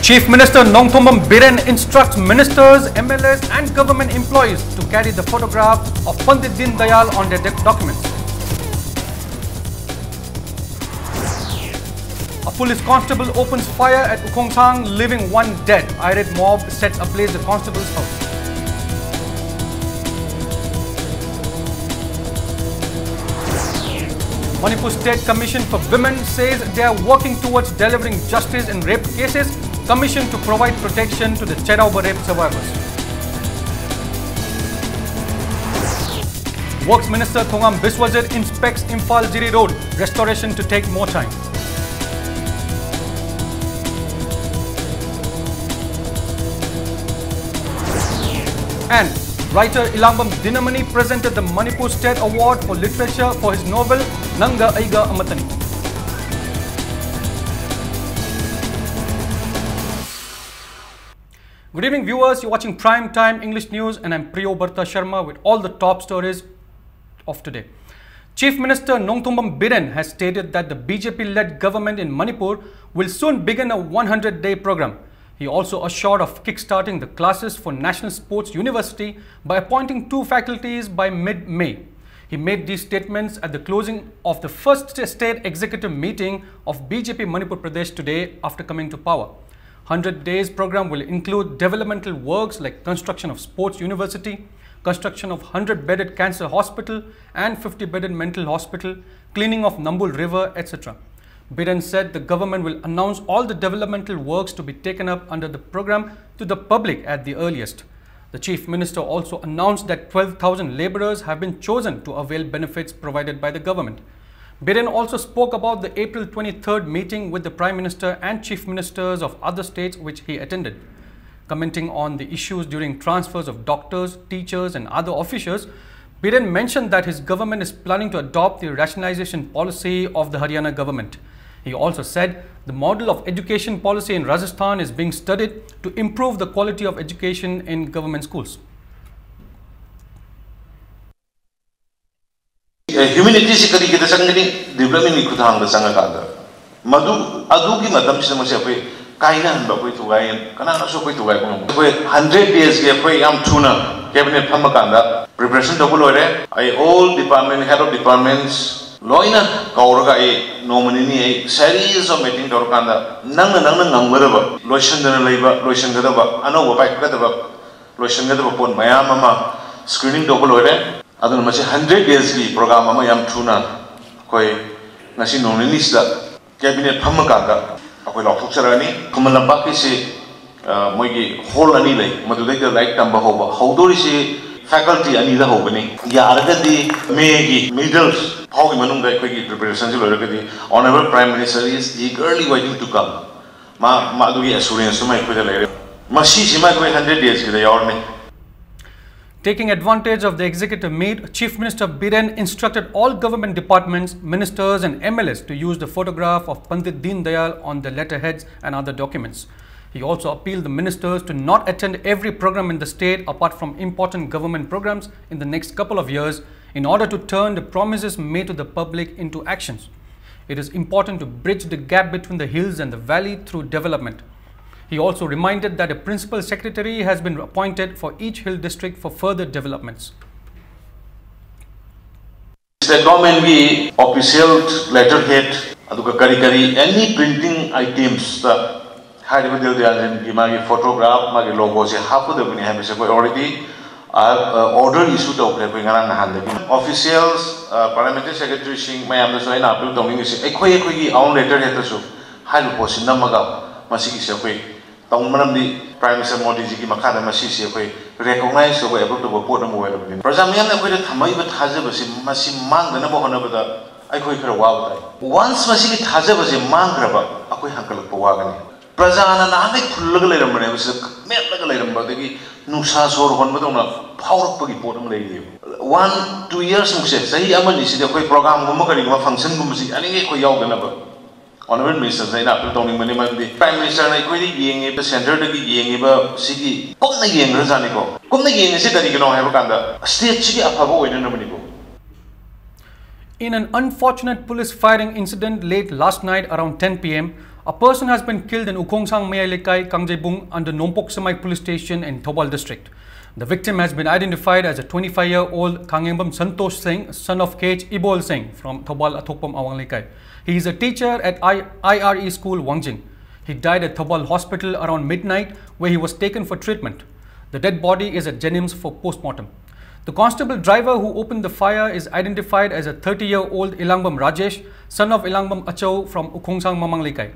Chief Minister Nongthombam Biren instructs ministers, MLAs and government employees to carry the photograph of Pandit Deen Dayal on their documents. A police constable opens fire at Ukhongsang, leaving one dead. Irate mob sets ablaze the constable's house. Manipur State Commission for Women says they are working towards delivering justice in rape cases, commissioned to provide protection to the Cherauba rape survivors. Works Minister Thongam Biswajit inspects Imphal Jiri Road, restoration to take more time. And writer Ilambam Dinamani presented the Manipur State Award for Literature for his novel Nanga Aiga Amatani. Good evening viewers, you're watching Prime Time English News and I'm Priyo Bharta Sharma with all the top stories of today. Chief Minister Nongthombam Biren has stated that the BJP-led government in Manipur will soon begin a 100-day program. He also assured of kickstarting the classes for National Sports University by appointing 2 faculties by mid-May. He made these statements at the closing of the first state executive meeting of BJP Manipur Pradesh today after coming to power. 100 days program will include developmental works like construction of Sports University, construction of 100-bedded cancer hospital and 50-bedded mental hospital, cleaning of Nambul River, etc. Biren said the government will announce all the developmental works to be taken up under the program to the public at the earliest. The Chief Minister also announced that 12,000 labourers have been chosen to avail benefits provided by the government. Biren also spoke about the April 23rd meeting with the Prime Minister and Chief Ministers of other states which he attended. Commenting on the issues during transfers of doctors, teachers and other officials, Biren mentioned that his government is planning to adopt the rationalization policy of the Haryana government. He also said the model of education policy in Rajasthan is being studied to improve the quality of education in government schools. Humanity security kita sangani development ni kuthang da sanga kada. Madu adu ki madam se mase apoi kaina han ba koi thugai kana na so koi thugai ko. Koi 100 days ke apoi yam thuna cabinet phama kanda preparation double ore. I all department head of departments Loina Kauraga a nominee a series of meeting Dorkanda, Nanga Namuraba, Loishan Labor, Loishan Gadaba, Ano Gadaba, Loishan Gadaba, Mayama, screening double ore, other than 100 days program, Mayam Tuna, Koi, Nasi Nominista, Cabinet Pamakaka, Akwilokserani, Kumalabaki, Moigi, whole anile, Madudeka like Tambahoba, how do you see faculty Anida Hobani, Yaragadi, Megi, Middles. How we manung that quickly preparation to Honorable Prime Minister is eagerly waiting to come. Madugi assurance to my quitter. Mashi 100 days with the army. Taking advantage of the executive meet, Chief Minister Biren instructed all government departments, ministers and MLAs to use the photograph of Pandit Deen Dayal on the letterheads and other documents. He also appealed the ministers to not attend every program in the state apart from important government programs in the next couple of years in order to turn the promises made to the public into actions. It is important to bridge the gap between the hills and the valley through development. He also reminded that a principal secretary has been appointed for each hill district for further developments. The government we official letterhead, any printing items photograph, logo, already order issued officials, parliamentary secretary, my appeal to own letterhead. Highly position Namaga, Masiki, Prime Minister Modi Makada Masisi, recognized the way able to report them away. Prasamian acquitted Hamaiba Hazabasi, Masimang, the number one I quit her wild. Once Masiki Hazabasi Mangraba, Akui Hankal Pawagani. Prazana Nami Pulatum, Metlatum, but the Nusas or one Madonna, power of Podium lady. 1-2 years, say Amani, the way program, Mumaka, function, and any yoga. Honorable Minister, I am the Prime Minister, I am the center of the city. Come again, Rosanico. Come again, is it that you know have a state city of Pavo in Nominico? In an unfortunate police firing incident late last night around 10 p.m., A person has been killed in Ukhongsang Mealekai, Kangjebung under Nompok Samai police station in Thobal district. The victim has been identified as a 25-year-old Kangenbam Santosh Singh, son of KH Ibol Singh from Thobal Athopam Awanglekai. He is a teacher at IRE school Wangjing. He died at Thobal hospital around midnight where he was taken for treatment. The dead body is at Jenims for post-mortem. The constable driver who opened the fire is identified as a 30-year-old Ilangbam Rajesh, son of Ilangbam Achau from Ukhongsang Mamanglekai.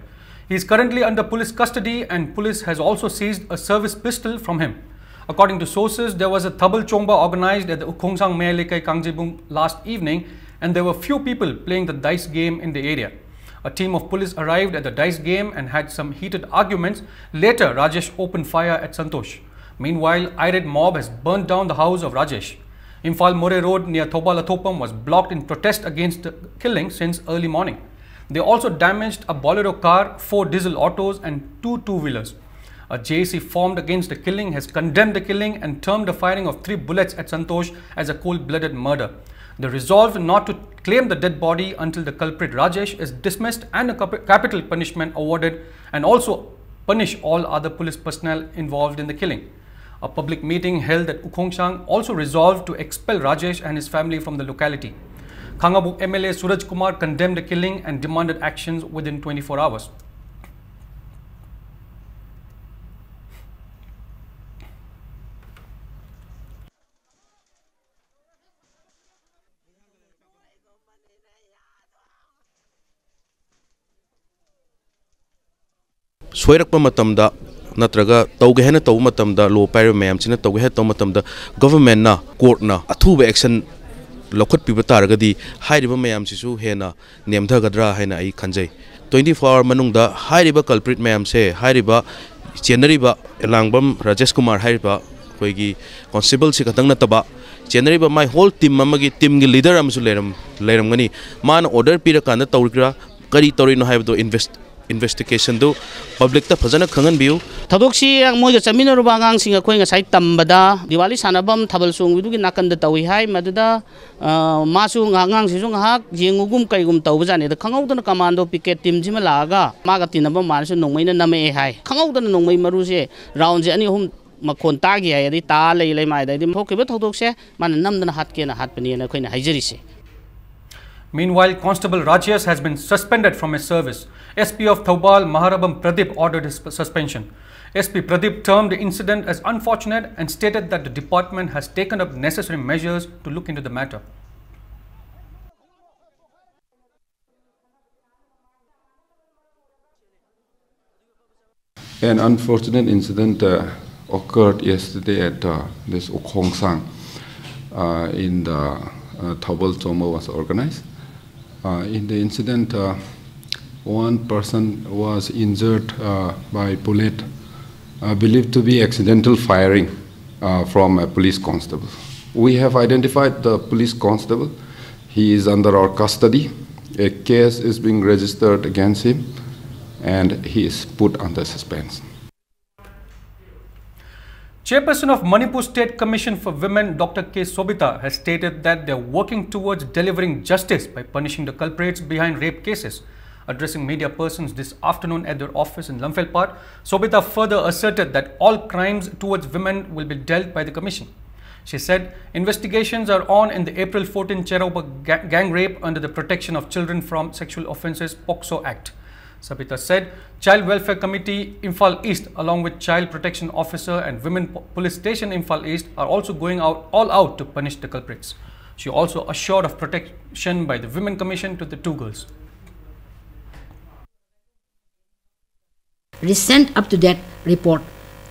He is currently under police custody and police has also seized a service pistol from him. According to sources, there was a Thabal Chongba organized at the Ukhongsang Mealekai Kangjebung last evening and there were few people playing the dice game in the area. A team of police arrived at the dice game and had some heated arguments. Later, Rajesh opened fire at Santosh. Meanwhile, irate mob has burnt down the house of Rajesh. Imphal More Road near Thobal Athopam was blocked in protest against the killing since early morning. They also damaged a Bolero car, 4 diesel autos and 2 two-wheelers. A JAC formed against the killing has condemned the killing and termed the firing of 3 bullets at Santosh as a cold-blooded murder. They resolved not to claim the dead body until the culprit Rajesh is dismissed and a capital punishment awarded, and also punish all other police personnel involved in the killing. A public meeting held at Ukhongsang also resolved to expel Rajesh and his family from the locality. Khangabuk MLA Suraj Kumar condemned the killing and demanded actions within 24 hours. Soirakpa matamda natraga tauge hena taw matamda law pyro mayam china tauge he taw matamda government na court na athuba action lokhat piba taragadi hairiba mayam sisu hena nemtha gadra haina ai khanjai 24 hour manungda hairiba culprit mayam se hairiba chenariba Ilangbam Rajesh Kumar hairiba koigi constable si katang na taba chenariba my whole team amagi team gi leader amsu leram gani man order pira kana tawrikra kari tawrino haibdo investigation do public ta phajana khangan biu thadoksi moi ga chamina ruba ngang singa khoi nga sai tambada diwali sanabam thabal sung widu gi nakan da tawi hai maduda ma su ngang si sung hak jengugum kaigum taw jane da khangau da commando picket team jima laga ma ga tinaba man su nongmai na name hai khangau da nongmai maru se round je ani hum makhon ta gi hai adi ta lei mai da dim thokiba thodok se man nam da hat ke na hat pani na khoi na haijari se. Meanwhile, Constable Rajesh has been suspended from his service. SP of Thobal, Maharabam Pradeep, ordered his suspension. SP Pradeep termed the incident as unfortunate and stated that the department has taken up necessary measures to look into the matter. An unfortunate incident occurred yesterday at this Ukhongsang in the Thobal Choma was organized. In the incident, one person was injured by bullet believed to be accidental firing from a police constable. We have identified the police constable. He is under our custody. A case is being registered against him and he is put under suspense. Chairperson of Manipur State Commission for Women, Dr. K. Sobita, has stated that they are working towards delivering justice by punishing the culprits behind rape cases. Addressing media persons this afternoon at their office in Lamphel, Sobita further asserted that all crimes towards women will be dealt by the Commission. She said investigations are on in the April 14 Cheroba gang rape under the Protection of Children from Sexual Offences POCSO Act. Sabita said Child Welfare Committee Imphal East along with Child Protection Officer and Women Police Station Imphal East are also going all out to punish the culprits. She also assured of protection by the Women Commission to the 2 girls. Recent up-to-date report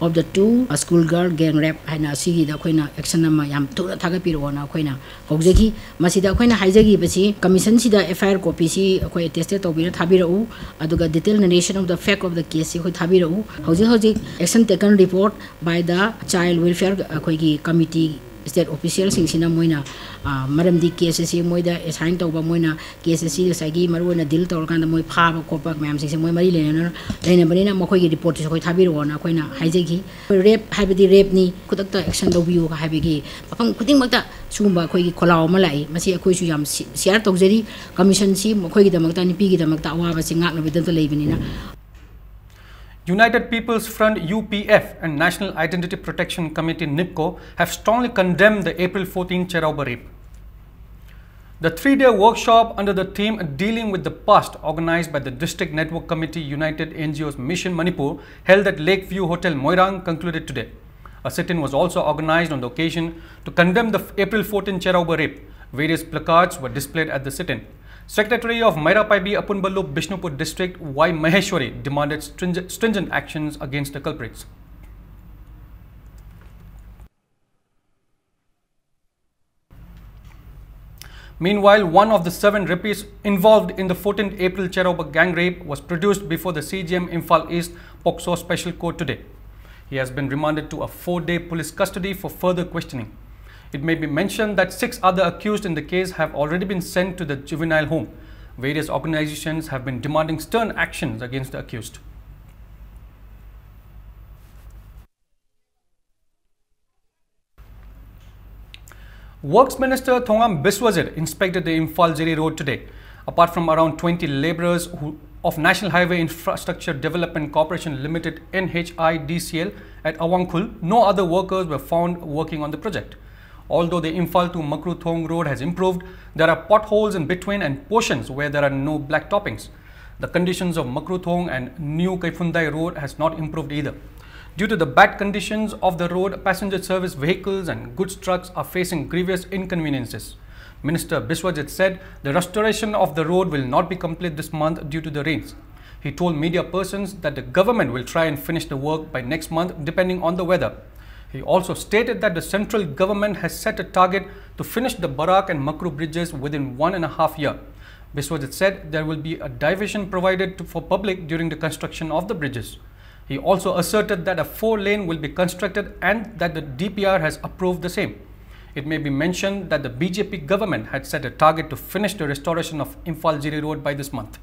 of the 2 schoolgirl gang rape haina sigi da khoina action ama yam thura thaga piro na khoina hojegi masida khoina haijegi basi commission sida FIR copy si khoi attested to bira thabira u aduga detailed narration of the fact of the case khoi thabira u hoji action taken report by the child welfare khoi gi committee state officials sing moina maram di case si moida assign to ba moina case si sagi maruna deal to kan moi pha ba kopak ma'am sing moi mari lena banina mokoi gi report si khoi thabiro na khoina haijegi rape haibidi rape ni kutakta action do biu haibigi apang kuting makta sumba khoi gi kholaw ma lai masi khoi su yam share to jeri commission si mokoi gi damakta ni pi gi damakta awa ba singak na bidan to leibinina United People's Front UPF and National Identity Protection Committee NIPCO have strongly condemned the April 14 Cherauba rape. The 3-day workshop under the theme Dealing with the Past, organized by the District Network Committee United NGOs Mission Manipur, held at Lakeview Hotel Moirang, concluded today. A sit-in was also organized on the occasion to condemn the April 14 Cherauba rape. Various placards were displayed at the sit-in. Secretary of Mairapaibi Apunballu Bishnupur District Y. Maheshwari demanded stringent actions against the culprits. Meanwhile, one of the 7 rapists involved in the 14th April Cherauba gang rape was produced before the CGM Imphal East POCSO Special Court today. He has been remanded to a 4-day police custody for further questioning. It may be mentioned that 6 other accused in the case have already been sent to the juvenile home. Various organizations have been demanding stern actions against the accused. Works Minister Thongam Biswajit inspected the Imphal Jiri Road today. Apart from around 20 labourers of National Highway Infrastructure Development Corporation Limited NHIDCL at Awangkhul, no other workers were found working on the project. Although the Imphal to Makruthong road has improved, there are potholes in between and portions where there are no black toppings. The conditions of Makruthong and New Kaifundai road has not improved either. Due to the bad conditions of the road, passenger service vehicles and goods trucks are facing grievous inconveniences. Minister Biswajit said the restoration of the road will not be complete this month due to the rains. He told media persons that the government will try and finish the work by next month depending on the weather. He also stated that the central government has set a target to finish the Barak and Makru bridges within 1.5 years. Biswajit said there will be a diversion provided for public during the construction of the bridges. He also asserted that a 4-lane will be constructed and that the DPR has approved the same. It may be mentioned that the BJP government had set a target to finish the restoration of Imphal Jiri Road by this month.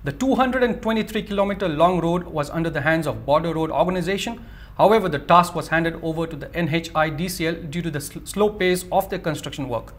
The 223-kilometer long road was under the hands of Border Road Organization. However, the task was handed over to the NHIDCL due to the slow pace of their construction work.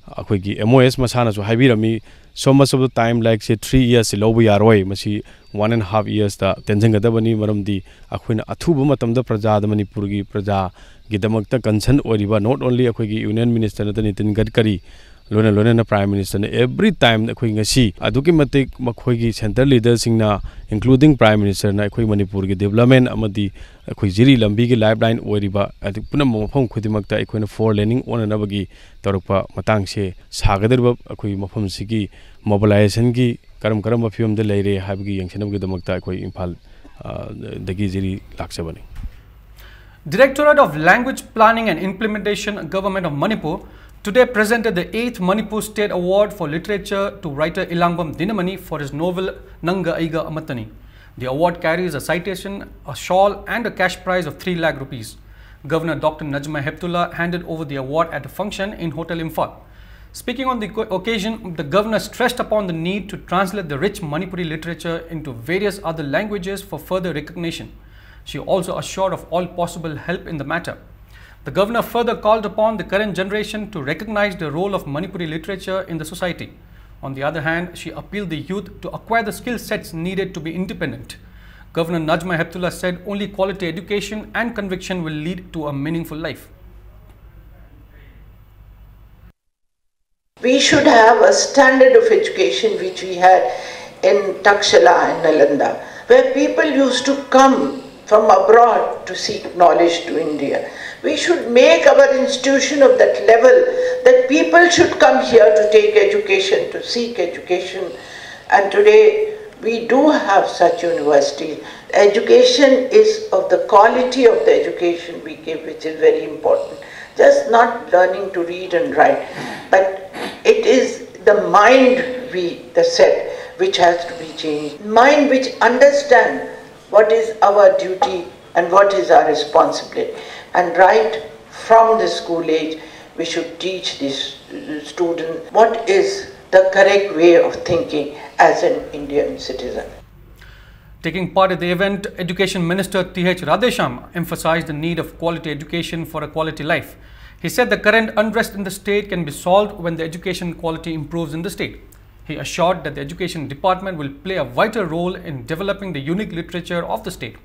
Akhoi MOS masana so haibirami so much of the time like say 3 years lobu yaroi masi 1.5 years da tension gadabani maramdi akhoina athuba matamda praja da Manipur gi praja gidamakta concern oriba not only akhoi gi union minister na Nitin Gadkari lona prime minister every time akhoi ngasi aduki matik makhoi gi center leaders singna including prime minister na akhoi Manipur gi development amadi akhoi jiri lambi gi lifeline oriba adu punam mafam khudimakta akhoi na 4 laning onana bagi tarukpa matang se sagadirba akhoi mafam sigi mobilization gi karam mafim de leire habgi yangsenam gi damakta akhoi Imphal dagi jiri laksabani. Directorate of Language Planning and Implementation, Government of Manipur, today presented the 8th Manipur State Award for Literature to writer Ilangbam Dinamani for his novel Nanga Aiga Amatani. The award carries a citation, a shawl and a cash prize of 3 lakh rupees. Governor Dr. Najma Heptullah handed over the award at a function in Hotel Imphal. Speaking on the occasion, the governor stressed upon the need to translate the rich Manipuri literature into various other languages for further recognition. She also assured of all possible help in the matter. The governor further called upon the current generation to recognize the role of Manipuri literature in the society. On the other hand, she appealed the youth to acquire the skill sets needed to be independent. Governor Najma Heptullah said only quality education and conviction will lead to a meaningful life. We should have a standard of education which we had in Takshala and Nalanda, where people used to come from abroad to seek knowledge to India. We should make our institution of that level that people should come here to take education, to seek education. And today we do have such universities. Education is of the quality of the education we give, which is very important. Just not learning to read and write, but it is the mind the set which has to be changed. Mind which understands what is our duty and what is our responsibility. And right from the school age, we should teach this student what is the correct way of thinking as an Indian citizen. Taking part at the event, Education Minister T.H. Radhesham emphasized the need of quality education for a quality life. He said the current unrest in the state can be solved when the education quality improves in the state. He assured that the Education Department will play a vital role in developing the unique literature of the state.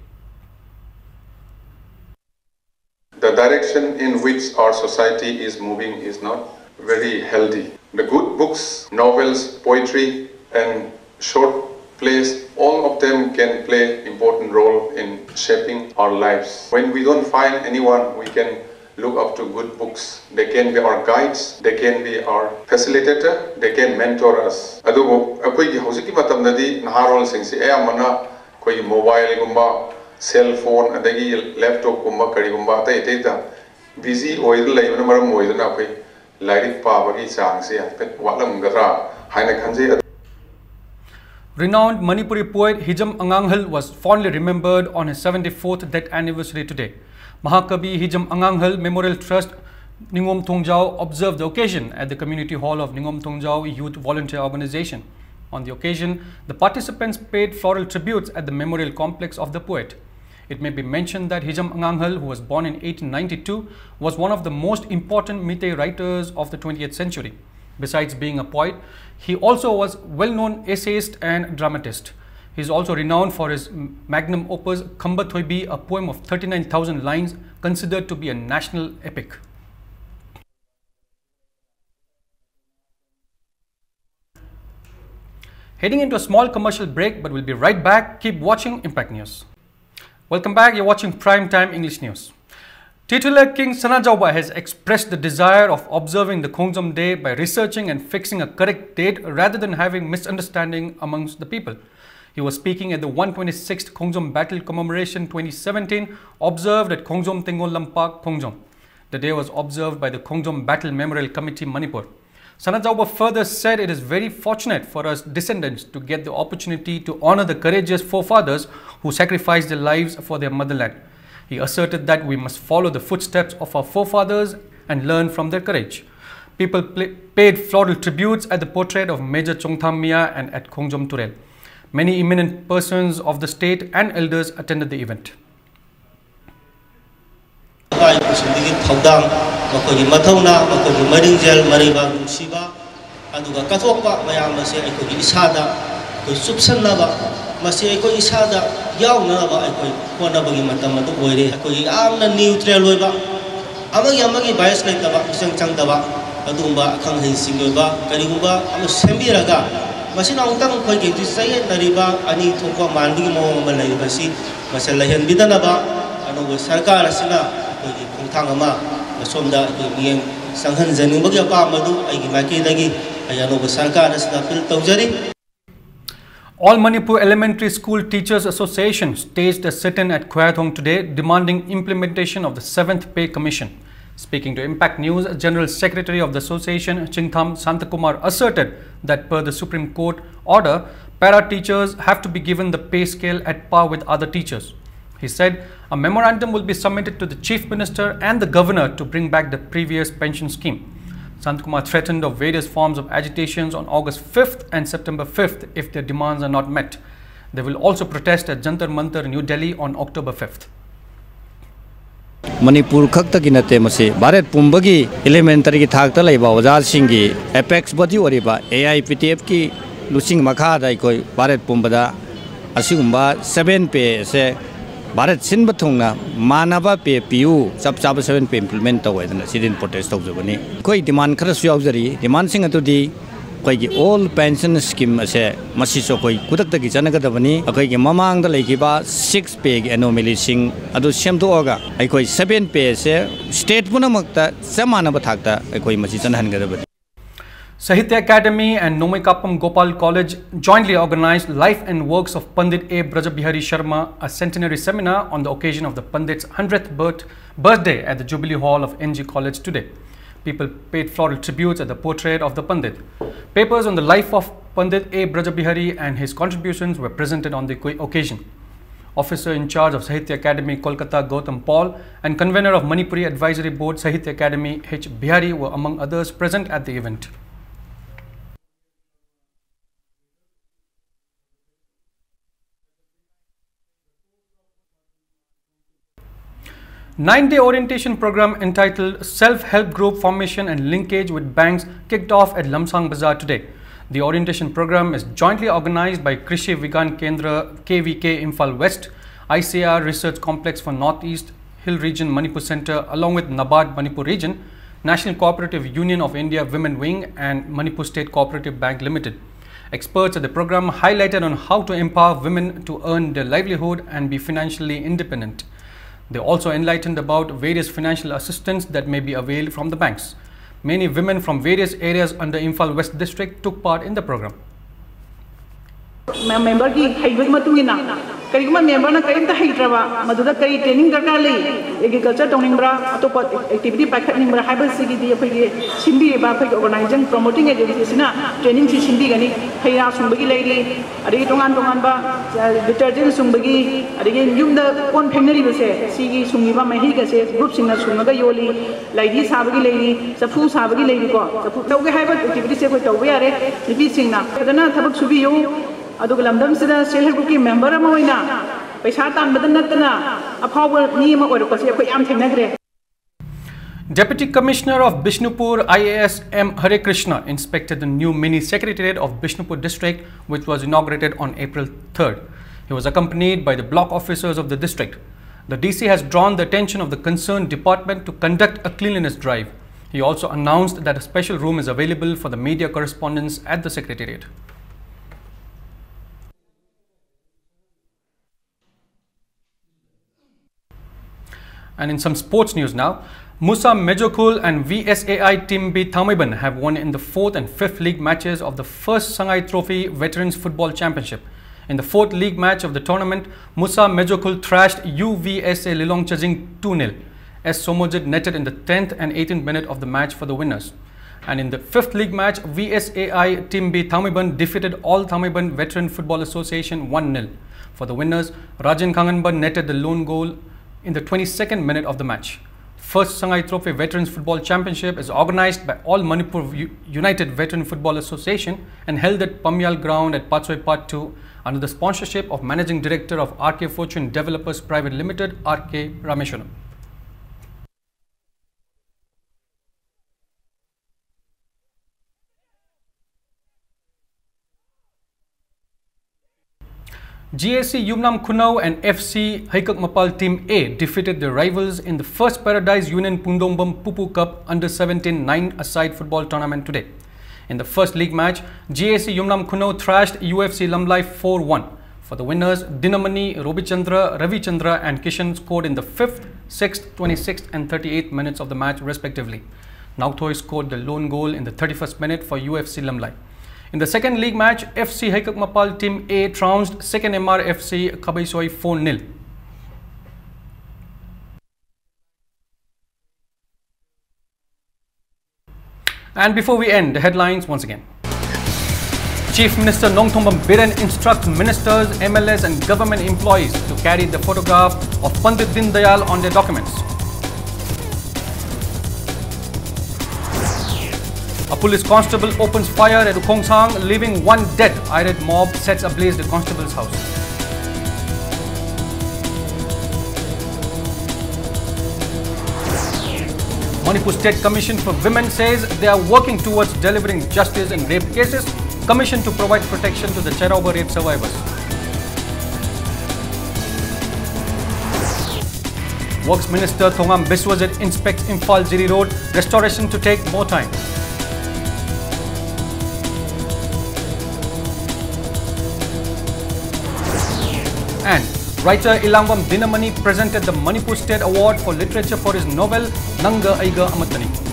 The direction in which our society is moving is not very healthy. The good books, novels, poetry and short plays, all of them can play important role in shaping our lives. When we don't find anyone, we can look up to good books. They can be our guides, they can be our facilitator, they can mentor us. Adugo akoigi hojiki matamdadi naharol singsi ayamana koi mobile gumba, cell phone adagi laptop gumba kari gumba tai tai ta busy oil laibana maram oidana koi lairik pabagi changse pet walam gadra haina khanje. Renowned Manipuri poet Hijam Anganghal was fondly remembered on his 74th death anniversary today. Mahakabi Hijam Anganghal Memorial Trust Ningom Thongjau observed the occasion at the community hall of Ningom Thongjau Youth Volunteer Organization. On the occasion, the participants paid floral tributes at the memorial complex of the poet. It may be mentioned that Hijam Anganghal, who was born in 1892, was one of the most important Meitei writers of the 20th century. Besides being a poet, he also was well-known essayist and dramatist. He is also renowned for his magnum opus Khamba Thoibi, a poem of 39,000 lines considered to be a national epic. Heading into a small commercial break, but we'll be right back. Keep watching Impact News. Welcome back. You're watching Prime Time English News. Titular King Sanajauba has expressed the desire of observing the Khongjam Day by researching and fixing a correct date rather than having misunderstanding amongst the people. He was speaking at the 126th Khongjam Battle Commemoration 2017 observed at Khongjam Tengon Lampak, Khongjam. The day was observed by the Khongjam Battle Memorial Committee, Manipur. Sanajauba further said it is very fortunate for us descendants to get the opportunity to honor the courageous forefathers who sacrificed their lives for their motherland. He asserted that we must follow the footsteps of our forefathers and learn from their courage. People paid floral tributes at the portrait of Major Chongtham Mia and at Khongjam Turel. Many eminent persons of the state and elders attended the event. Masi aiko isada yauna ba aiko kona bagi matam atu boire aiko amna neutral loiba amagi bias lai taba isang chang taba adumba khang hin sing loiba karigumba am sembiraga masi na ungtang khoi ge disai nariba ani thokwa manbi mo ma lai basi masal lahan bidana ba anu sarkar asina aiko gi khongthang ama somda aiko mieng sanghan janing bagi apa madu aigi maki dagi ayano sarkar asina pil taujari. All Manipur Elementary School Teachers Association staged a sit-in at Khwathong today demanding implementation of the 7th Pay Commission. Speaking to Impact News, General Secretary of the Association, Chingtham Santakumar, asserted that per the Supreme Court order, para-teachers have to be given the pay scale at par with other teachers. He said a memorandum will be submitted to the Chief Minister and the Governor to bring back the previous pension scheme. Santakumar threatened of various forms of agitations on August 5th and September 5th if their demands are not met. They will also protest at Jantar Mantar, New Delhi on October 5th. Manipur khakta ki nate mase Bharat Pumbagi elementary ki thakta laiba awjar singi apex body oriba AIPTF ki lusing makha dai koi Bharat Pumbada asigumba 7 pay se Bharat Sinba thongna manaba pe piu sab 7 pe implement tawedna sidin protest tawjabani koi demand khara su yaujari demand sing atudi koi gi all pension scheme ase masi so koi kudak ta gi janaga dabani akoi gi mamang da leikiba 6 pay gi anomaly sing adu semto oga ai koi 7 pay se state punamakta samana ba thakta ai koi masi chanhan ga dabani. Sahitya Academy and Nomaikapam Gopal College jointly organized Life and Works of Pandit A. Brajabihari Sharma, a centenary seminar on the occasion of the Pandit's 100th birthday at the Jubilee Hall of NG College today. People paid floral tributes at the portrait of the Pandit. Papers on the life of Pandit A. Brajabihari and his contributions were presented on the occasion. Officer in charge of Sahitya Academy, Kolkata, Gautam Paul, and convener of Manipuri Advisory Board, Sahitya Academy, H. Bihari, were among others present at the event. Nine-day orientation program entitled Self-Help Group Formation and Linkage with Banks kicked off at Lamsang Bazaar today. The orientation program is jointly organized by Krishi Vigan Kendra KVK Imphal West, ICAR Research Complex for Northeast Hill Region Manipur Center along with NABARD Manipur Region, National Cooperative Union of India Women Wing and Manipur State Cooperative Bank Limited. Experts at the program highlighted on how to empower women to earn their livelihood and be financially independent. They also enlightened about various financial assistance that may be availed from the banks. Many women from various areas under Imphal West District took part in the program. Member ki haibag matungina kari kuma member na karim ta haitraba maduda kari training darkar lei agriculture toning bra atop activity pakhatning bra haibag sigi di phai simbi ba phai organizing promoting activities na training si simbi gani haira sungbagi leiri adi tongan ba detergent sungbagi adi yumda kon family base sigi sungi ba mahi ka se group singna sunga yoli laidi sabagi leiri safu sabagi leiri ko safu tawge haibag activity se ko tawbe are libi singna kadana thabak subi yo Deputy Commissioner of Bishnupur IAS M. Hare Krishna inspected the new mini secretariat of Bishnupur district, which was inaugurated on April 3rd. He was accompanied by the block officers of the district. The DC has drawn the attention of the concerned department to conduct a cleanliness drive. He also announced that a special room is available for the media correspondents at the secretariat. And in some sports news now, Musa Mejokul and VSAI Team B Thamaiban have won in the 4th and 5th league matches of the first Sangai Trophy Veterans Football Championship. In the 4th league match of the tournament, Musa Mejokul thrashed UVSA Lilong Chajing 2-0 as Somojit netted in the 10th and 18th minute of the match for the winners. And in the 5th league match, VSAI Team B Thamaiban defeated All Thamaiban Veteran Football Association 1-0. For the winners, Rajan Kanganban netted the lone goal in the 22nd minute of the match. First Sangai Trophy Veterans Football Championship is organized by All Manipur United Veteran Football Association and held at Pamyal Ground at Patsoi Part 2 under the sponsorship of Managing Director of RK Fortune Developers Private Limited, RK Rameshwaram. GAC Yumnam Kunau and FC Haikak Mapal Team A defeated their rivals in the first Paradise Union Pundombam Pupu Cup Under-17 9-a-side football tournament today. In the first league match, GAC Yumnam Kunau thrashed UFC Lamlai 4-1. For the winners, Dinamani, Robichandra, Ravichandra and Kishan scored in the 5th, 6th, 26th and 38th minutes of the match respectively. Nauthoy scored the lone goal in the 31st minute for UFC Lamlai. In the second league match, FC Haikak Mapal Team A trounced 2nd MR FC Kabaisoi 4-0. And before we end, the headlines once again. Chief Minister Nongthombam Biren instructs ministers, MLAs and government employees to carry the photograph of Pandit Din Dayal on their documents. A police constable opens fire at Ukhongsang, leaving one dead. Irate mob sets ablaze the constable's house. Manipur State Commission for Women says they are working towards delivering justice in rape cases. Commission to provide protection to the Cherauba rape survivors. Works Minister Thongam Biswajit inspects Imphal Jiri Road. Restoration to take more time. And writer Ilangwam Dinamani presented the Manipur State Award for Literature for his novel Nanga Aiga Amatani.